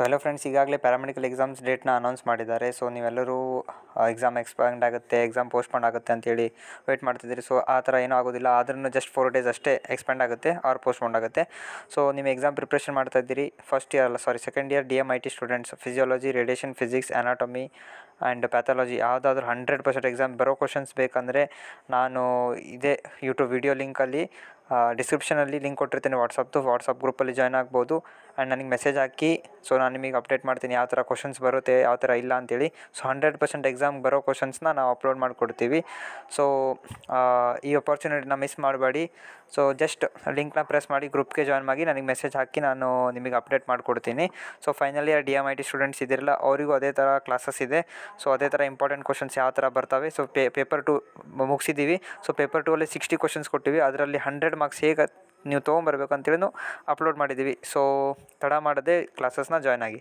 Hello friends, ಈಗಾಗಲೇ paramedical exams ಡೇಟ್ನ announce ಮಾಡಿದ್ದಾರೆ. So ನೀವೆಲ್ಲರೂ ಎಕ್ಸಾಮ್ ಎಕ್ಸ್ಪಾಂಡ್ ಆಗುತ್ತೆ, ಎಕ್ಸಾಮ್ ಪೋಸ್ಟ್ಪೋನ್ ಆಗುತ್ತೆ ಅಂತೇಳಿ ವೆಯ್ಟ್ ಮಾಡ್ತಿದ್ದೀರಿ. ಸೊ ಆ ಥರ ಏನೂ ಆಗೋದಿಲ್ಲ. ಆದ್ರೂ ಜಸ್ಟ್ 4 days ಅಷ್ಟೇ ಎಕ್ಸ್ಪಾಂಡ್ ಆಗುತ್ತೆ ಆರ್ ಪೋಸ್ಟ್ಪೋನ್ ಆಗುತ್ತೆ. ಸೊ ನೀವು ಎಕ್ಸಾಮ್ ಪ್ರಿಪ್ರೇಷನ್ ಮಾಡ್ತಾ ಇದ್ದೀರಿ, second year DMIT students, physiology, radiation, physics, anatomy and pathology ಯಾವುದಾದ್ರೂ 100% ಎಕ್ಸಾಮ್ ಬರೋ ಕ್ವಶನ್ಸ್ ಬೇಕಂದರೆ ನಾನು ಇದೇ ಯೂಟ್ಯೂಬ್ ವಿಡಿಯೋ ಲಿಂಕಲ್ಲಿ ಡಿಸ್ಕ್ರಿಪ್ಷನಲ್ಲಿ ಲಿಂಕ್ ಕೊಟ್ಟಿರ್ತೀನಿ ವಾಟ್ಸಪ್ ಗ್ರೂಪಲ್ಲಿ ಜಾಯ್ನ್ ಆಗ್ಬೋದು. ಆ್ಯಂಡ್ ನನಗೆ ಮೆಸೇಜ್ ಹಾಕಿ, ಸೊ ನಾನು ನಿಮಗೆ ಅಪ್ಡೇಟ್ ಮಾಡ್ತೀನಿ ಯಾವ ಥರ ಕ್ವಶನ್ಸ್ ಬರುತ್ತೆ, ಯಾವ ಥರ ಇಲ್ಲ ಅಂತೇಳಿ. ಸೊ 100% ಎಕ್ಸಾಮ್ ಬರೋ ಕ್ವಶನ್ಸ್ನ ನಾವು ಅಪ್ಲೋಡ್ ಮಾಡಿಕೊಡ್ತೀವಿ. ಸೊ ಈ ಅಪರ್ಚುನಿಟಿನ ಮಿಸ್ ಮಾಡಬೇಡಿ. ಸೊ ಜಸ್ಟ್ ಲಿಂಕ್ನ ಪ್ರೆಸ್ ಮಾಡಿ ಗ್ರೂಪ್ಗೆ ಜಾಯ್ನ್ ಆಗಿ ನನಗೆ ಮೆಸೇಜ್ ಹಾಕಿ ನಾನು ನಿಮಗೆ ಅಪ್ಡೇಟ್ ಮಾಡಿಕೊಡ್ತೀನಿ. So final year DMIT students ಇದಿರಲ್ಲ, ಅವರಿಗೂ ಅದೇ ಥರ ಕ್ಲಾಸಸ್ ಇದೆ. ಸೊ ಅದೇ ಥರ ಇಂಪಾರ್ಟೆಂಟ್ ಕ್ವಶನ್ಸ್ ಯಾವ ಥರ ಬರ್ತವೆ. So paper 2 ಮುಗಿಸಿದ್ದೀವಿ. ಸೊ ಪೇಪರ್ 2 ಅಲ್ಲಿ 60 ಕ್ವಶನ್ಸ್ ಕೊಟ್ಟಿವಿ. ಅದರಲ್ಲಿ 100 ಮಾರ್ಕ್ಸ್ ಹೇಗೆ ನೀವು ತೊಗೊಂಬರ್ಬೇಕು ಅಂತೇಳಿ ಅಪ್ಲೋಡ್ ಮಾಡಿದ್ದೀವಿ. ಸೊ ತಡ ಮಾಡದೆ ಕ್ಲಾಸಸ್ನ ಜಾಯ್ನ್ ಆಗಿ.